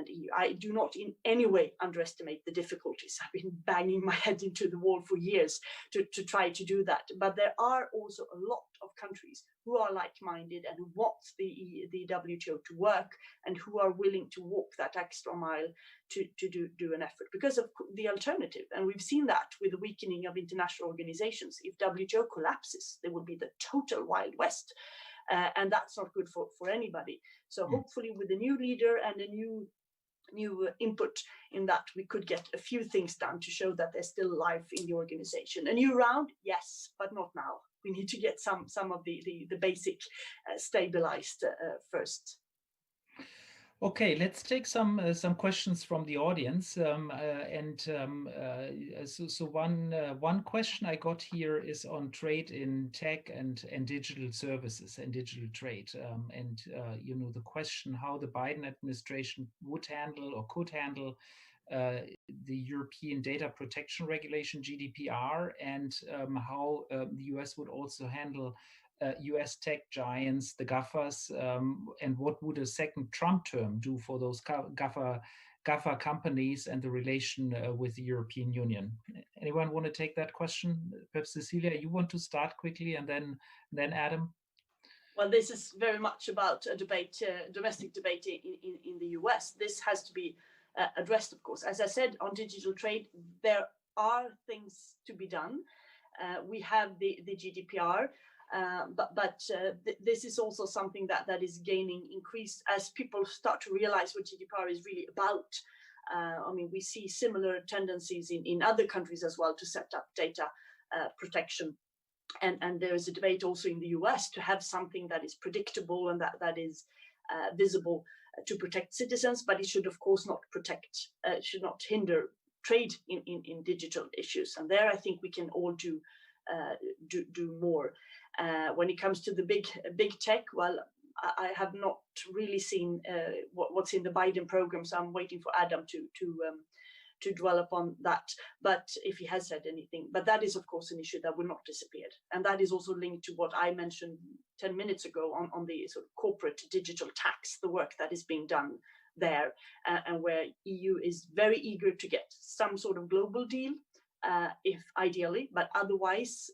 EU. I do not in any way underestimate the difficulties. I've been banging my head into the wall for years to try to do that. But there are also a lot of countries who are like-minded and who want the WTO to work and who are willing to walk that extra mile to do an effort because of the alternative. And we've seen that with the weakening of international organizations. If WTO collapses, there will be the total Wild West. And that's not good for anybody. So hopefully with a new leader and a new input in that, we could get a few things done to show that there's still life in the organization. A new round, yes, but not now. We need to get some of the basic stabilized first. Okay, let's take some questions from the audience. So one question I got here is on trade in tech and digital services and digital trade. The question how the Biden administration would handle or could handle the European Data Protection Regulation, GDPR, and how the US would also handle US tech giants, the GAFAs, and what would a second Trump term do for those GAFA companies and the relation with the European Union? Anyone want to take that question? Perhaps Cecilia, you want to start quickly, and then Adam? Well, this is very much about a debate, domestic debate in the US. This has to be addressed, of course. As I said, on digital trade, there are things to be done. We have the GDPR. But this is also something that is gaining increase as people start to realize what GDPR is really about. I mean, we see similar tendencies in other countries as well to set up data protection. And there is a debate also in the US to have something that is predictable and that is visible to protect citizens, but it should of course not should not hinder trade in digital issues. And there I think we can all do more. When it comes to the big tech, well, I have not really seen what's in the Biden program, so I'm waiting for Adam to dwell upon that, but if he has said anything. But that is, of course, an issue that will not disappear. And that is also linked to what I mentioned 10 minutes ago on the sort of corporate digital tax, the work that is being done there, and where EU is very eager to get some sort of global deal, if ideally, but otherwise,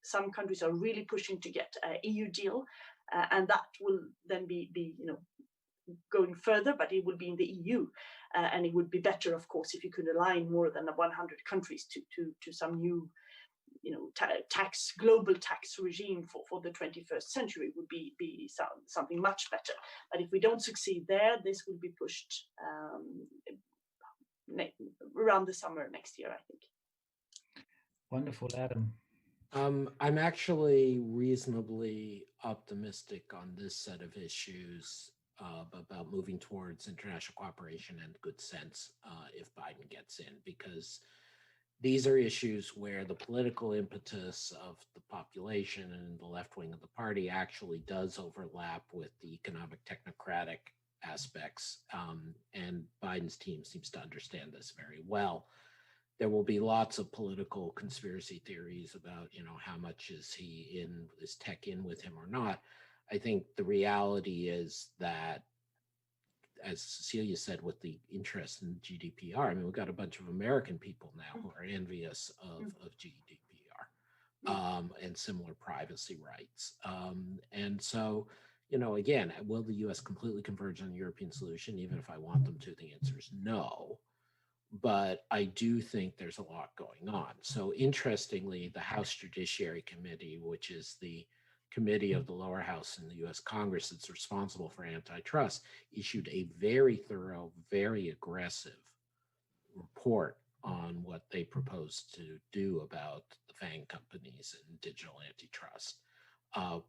some countries are really pushing to get an EU deal, and that will then be going further, but it will be in the EU, and it would be better, of course, if you could align more than 100 countries to some new, global tax regime for the 21st century would be something much better. But if we don't succeed there, this will be pushed around the summer next year, I think. Wonderful, Adam. I'm actually reasonably optimistic on this set of issues about moving towards international cooperation and good sense if Biden gets in, because these are issues where the political impetus of the population and the left wing of the party actually does overlap with the economic technocratic aspects, and Biden's team seems to understand this very well. There will be lots of political conspiracy theories about, how much is tech in with him or not. I think the reality is that, as Cecilia said, with the interest in GDPR, we've got a bunch of American people now who are envious of GDPR and similar privacy rights. And so, again, will the US completely converge on the European solution? Even if I want them to, the answer is no. But I do think there's a lot going on. So interestingly, the House Judiciary Committee, which is the committee of the lower house in the US Congress that's responsible for antitrust, issued a very thorough, very aggressive report on what they proposed to do about the FANG companies and digital antitrust,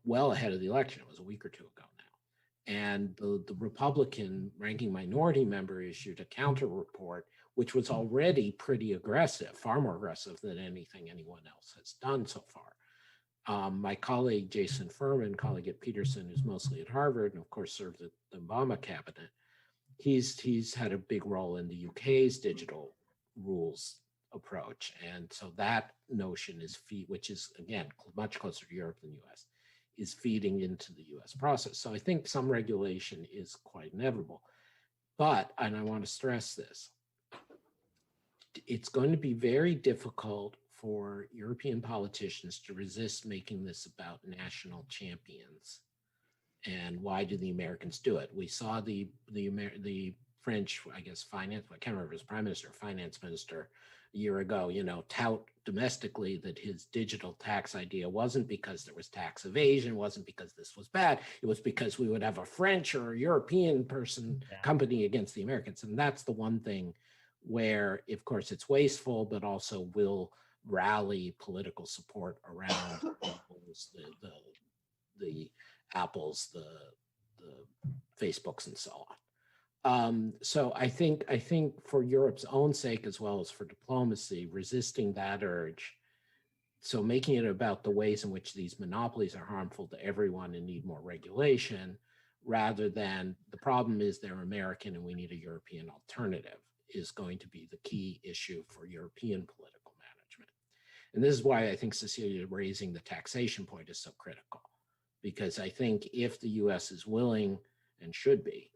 well ahead of the election. It was a week or two ago now. And the Republican ranking minority member issued a counter report, which was already pretty aggressive, far more aggressive than anything anyone else has done so far. My colleague, Jason Furman, colleague at Peterson, who's mostly at Harvard and of course served at the Obama cabinet, he's had a big role in the UK's digital rules approach. And so that notion is which is again, much closer to Europe than US, is feeding into the US process. So I think some regulation is quite inevitable. But, and I want to stress this, it's going to be very difficult for European politicians to resist making this about national champions. And why do the Americans do it? We saw the French, I guess, finance, I can't remember, his prime minister, finance minister a year ago, tout domestically that his digital tax idea wasn't because there was tax evasion, wasn't because this was bad. It was because we would have a French or a European company against the Americans. And that's the one thing where, of course, it's wasteful, but also will rally political support around the Apples, the Facebooks, and so on. So I think for Europe's own sake, as well as for diplomacy, resisting that urge, so making it about the ways in which these monopolies are harmful to everyone and need more regulation, rather than the problem is they're American and we need a European alternative, is going to be the key issue for European political management. And this is why I think Cecilia raising the taxation point is so critical, because I think if the US is willing, and should be,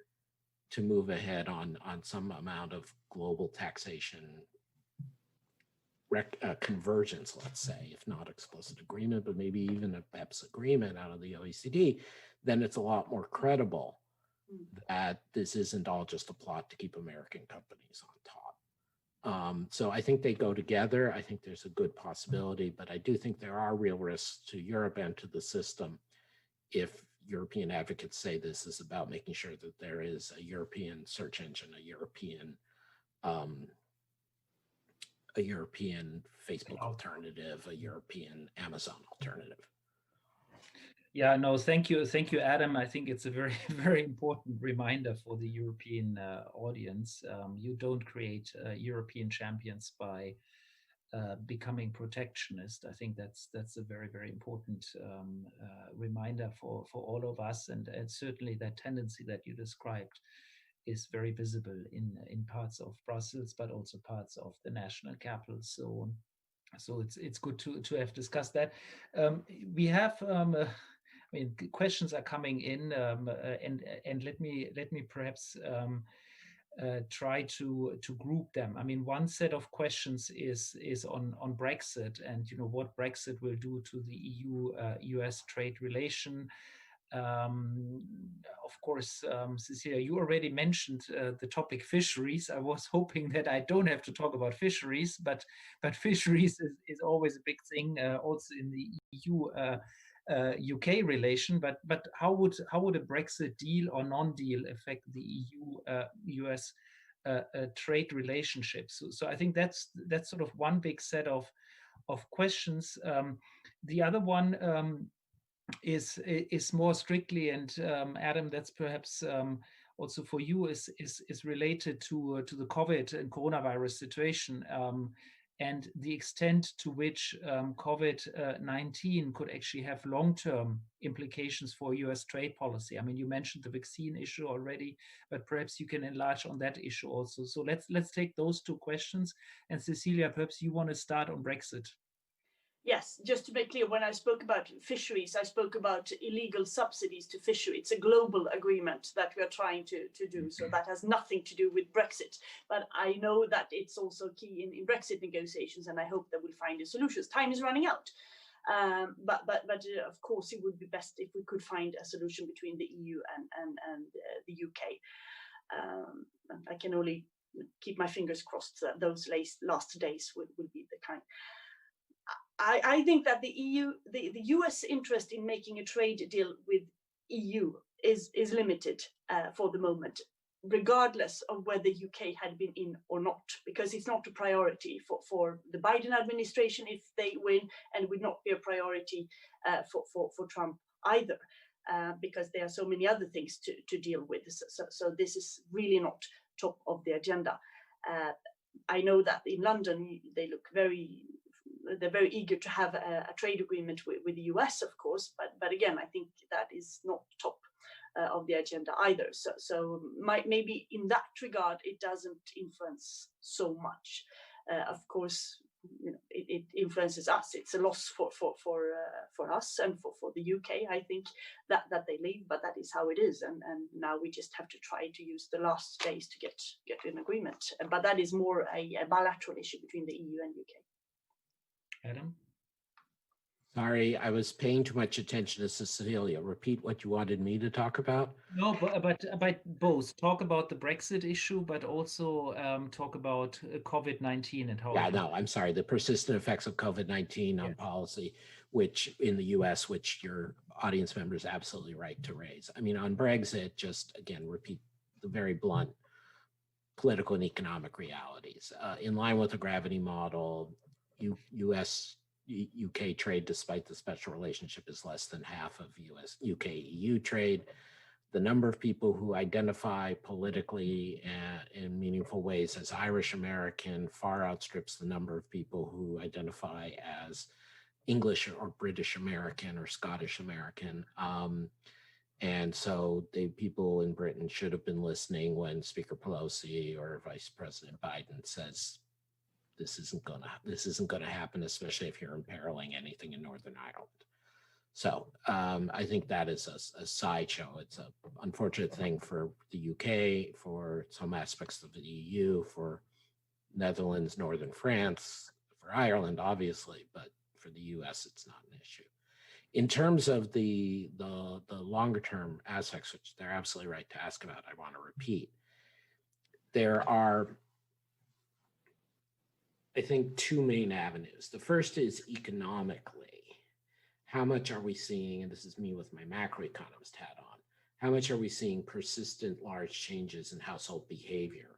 to move ahead on some amount of global taxation convergence, let's say, if not explicit agreement, but maybe even a BEPS agreement out of the OECD, then it's a lot more credible that this isn't all just a plot to keep American companies on top. So I think they go together. I think there's a good possibility, but I do think there are real risks to Europe and to the system if European advocates say this is about making sure that there is a European search engine, a European Facebook alternative, a European Amazon alternative. Yeah, no, thank you, Adam. I think it's a very, very important reminder for the European audience. You don't create European champions by becoming protectionist. I think that's a very, very important reminder for all of us, and certainly that tendency that you described is very visible in parts of Brussels, but also parts of the national capital. So it's good to have discussed that. We have I mean, questions are coming in, and let me perhaps try to group them. I mean, one set of questions is on Brexit, and what Brexit will do to the EU-US trade relation. Of course, Cecilia, you already mentioned the topic fisheries. I was hoping that I don't have to talk about fisheries, but fisheries is always a big thing, also in the EU UK relation. But how would a Brexit deal or non-deal affect the EU US trade relationships? So I think that's sort of one big set of questions. The other one is more strictly, and Adam, that's perhaps also for you, is related to the COVID and coronavirus situation, and the extent to which COVID-19 could actually have long-term implications for US trade policy. I mean, you mentioned the vaccine issue already, but perhaps you can enlarge on that issue also. So let's take those two questions. And Cecilia, perhaps you want to start on Brexit. Yes, just to make clear, when I spoke about fisheries, I spoke about illegal subsidies to fishery. It's a global agreement that we are trying to do. So that has nothing to do with Brexit. But I know that it's also key in Brexit negotiations, and I hope that we'll find a solution. Time is running out. But of course, it would be best if we could find a solution between the EU and the UK. I can only keep my fingers crossed that those last days will be the kind. I think that the US interest in making a trade deal with EU is limited for the moment, regardless of whether UK had been in or not, because it's not a priority for the Biden administration if they win, and would not be a priority for Trump either, because there are so many other things to deal with. So this is really not top of the agenda. I know that in London they're very eager to have a trade agreement with the US, of course, but again, I think that is not top of the agenda either. So maybe in that regard, it doesn't influence so much. Of course, it influences us. It's a loss for us and for the UK. I think that they leave, but that is how it is. And now we just have to try to use the last days to get an agreement. But that is more a bilateral issue between the EU and UK. Adam? Sorry, I was paying too much attention to Cecilia. Repeat what you wanted me to talk about. No, but both. Talk about the Brexit issue, but also talk about COVID-19 and how. Yeah, no, I'm sorry. The persistent effects of COVID-19 on policy, which in the US, which your audience member is absolutely right to raise. I mean, on Brexit, just again, repeat the very blunt political and economic realities. In line with the gravity model, UK trade, despite the special relationship, is less than half of UK EU trade. The number of people who identify politically in meaningful ways as Irish American far outstrips the number of people who identify as English or British American or Scottish American. And so the people in Britain should have been listening when Speaker Pelosi or Vice President Biden says, this isn't gonna happen, especially if you're imperiling anything in Northern Ireland. So I think that is a sideshow. It's an unfortunate thing for the UK, for some aspects of the EU, for Netherlands, Northern France, for Ireland, obviously, but for the US, it's not an issue. In terms of the longer term aspects, which they're absolutely right to ask about, I want to repeat, there are, I think, two main avenues. The first is economically. How much are we seeing, and this is me with my macroeconomist hat on, how much are we seeing persistent large changes in household behavior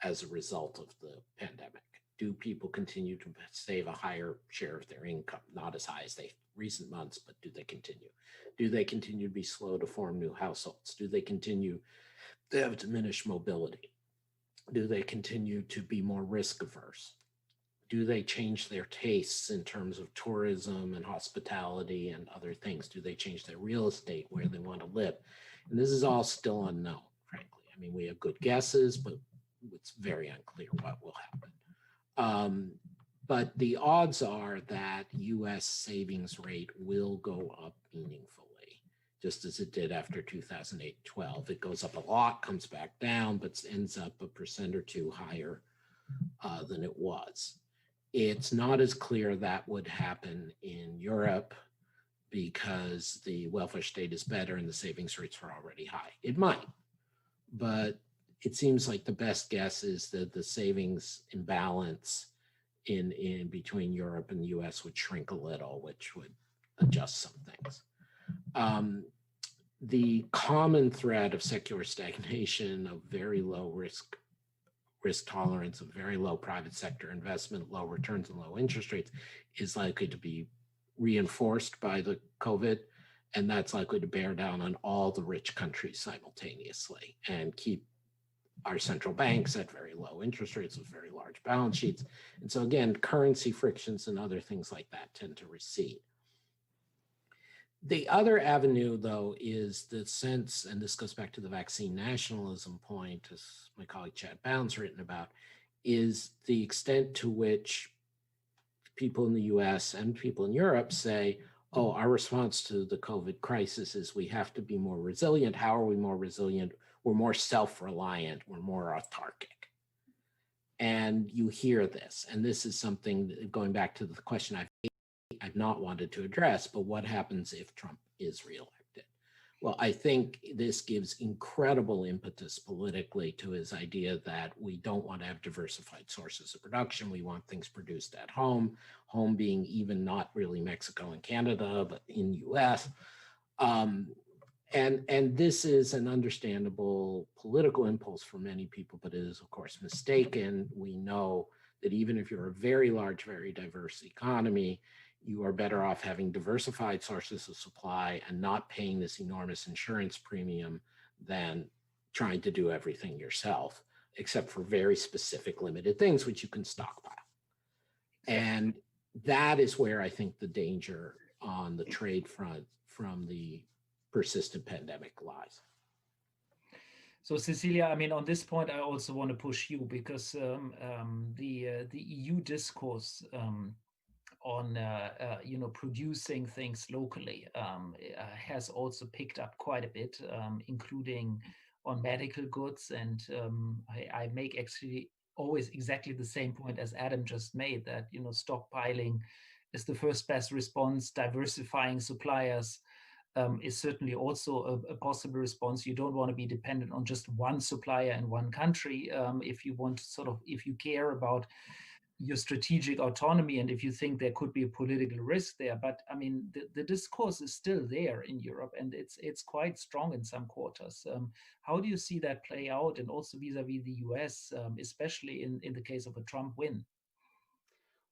as a result of the pandemic? Do people continue to save a higher share of their income? Not as high as they recent months, but do they continue? Do they continue to be slow to form new households? Do they continue to have diminished mobility? Do they continue to be more risk averse? Do they change their tastes in terms of tourism and hospitality and other things? Do they change their real estate, where they want to live? And this is all still unknown, frankly. I I mean, we have good guesses, but it's very unclear what will happen. But the odds are that US savings rate will go up meaningfully, just as it did after 2008-12. It goes up a lot, comes back down, but ends up 1% or 2% higher than it was. It's not as clear that would happen in Europe because the welfare state is better and the savings rates are already high. It might, but it seems like the best guess is that the savings imbalance in between Europe and the US would shrink a little, which would adjust some things. The common thread of secular stagnation, of very low risk tolerance, of very low private sector investment, low returns and low interest rates is likely to be reinforced by the COVID, and that's likely to bear down on all the rich countries simultaneously and keep our central banks at very low interest rates with very large balance sheets. And so again, currency frictions and other things like that tend to recede. The other avenue, though, is the sense, and this goes back to the vaccine nationalism point, as my colleague Chad Bound's written about, is the extent to which people in the US and people in Europe say, oh, our response to the COVID crisis is we have to be more resilient. How are we more resilient? We're more self-reliant, we're more autarkic. And you hear this, and this is something, going back to the question I've not wanted to address, but what happens if Trump is reelected? Well, I think this gives incredible impetus politically to his idea that we don't want to have diversified sources of production. We want things produced at home being even not really Mexico and Canada, but in US. And this is an understandable political impulse for many people, but it is, of course, mistaken. We know that even if you're a very large, very diverse economy, you are better off having diversified sources of supply and not paying this enormous insurance premium than trying to do everything yourself, except for very specific limited things, which you can stockpile. And that is where I think the danger on the trade front from the persistent pandemic lies. So Cecilia, I mean, on this point, I also want to push you because the EU discourse on producing things locally has also picked up quite a bit, including on medical goods. And I make actually always exactly the same point as Adam just made, that stockpiling is the first best response. Diversifying suppliers is certainly also a possible response. You don't want to be dependent on just one supplier in one country if you want to if you care about your strategic autonomy and if you think there could be a political risk there. But I mean, the discourse is still there in Europe, and it's quite strong in some quarters. How do you see that play out, and also vis-a-vis the US, especially in the case of a Trump win?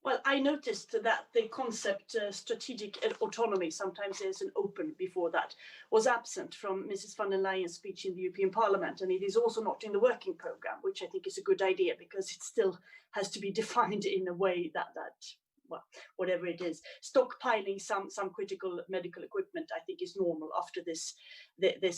Well, I noticed that the concept strategic autonomy, sometimes there's an open before that, was absent from Mrs. von der Leyen's speech in the European Parliament. And it is also not in the working program, which I think is a good idea because it still has to be defined in a way that well, whatever it is, stockpiling some critical medical equipment, I think is normal after this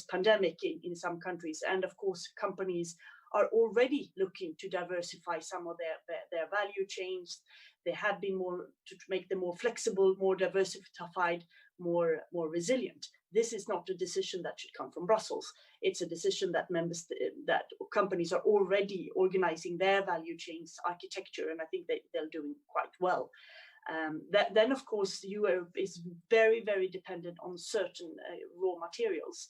pandemic in some countries. And of course, companies are already looking to diversify some of their value chains. They have been more to make them more flexible, more diversified, more resilient. This is not a decision that should come from Brussels. It's a decision that companies are already organizing their value chains architecture, and I think they're doing quite well. Then, of course, Europe is very, very dependent on certain raw materials.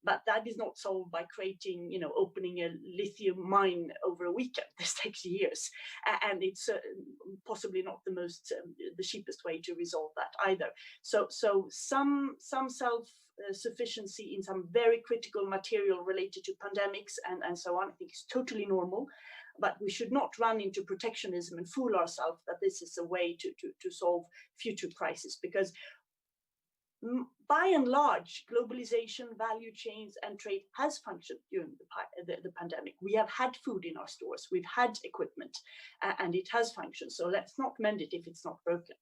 But that is not solved by creating, opening a lithium mine over a weekend. This takes years, and it's possibly not the cheapest way to resolve that either. So some self-sufficiency in some very critical material related to pandemics and so on, I think is totally normal. But we should not run into protectionism and fool ourselves that this is a way to solve future crises, because by and large, globalization, value chains, and trade has functioned during the pandemic. We have had food in our stores, we've had equipment, and it has functioned. So let's not mend it if it's not broken.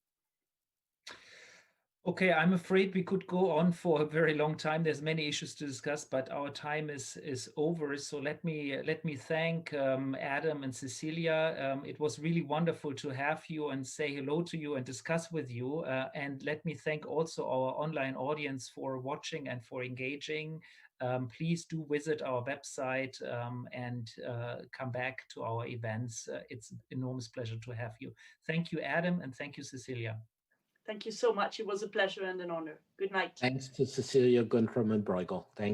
Okay, I'm afraid we could go on for a very long time. There's many issues to discuss, but our time is over. So let me thank Adam and Cecilia. It was really wonderful to have you and say hello to you and discuss with you. And let me thank also our online audience for watching and for engaging. Please do visit our website and come back to our events. It's an enormous pleasure to have you. Thank you, Adam, and thank you, Cecilia. Thank you so much. It was a pleasure and an honor. Good night. Thanks to Cecilia, Guntram, and Bruegel. Thank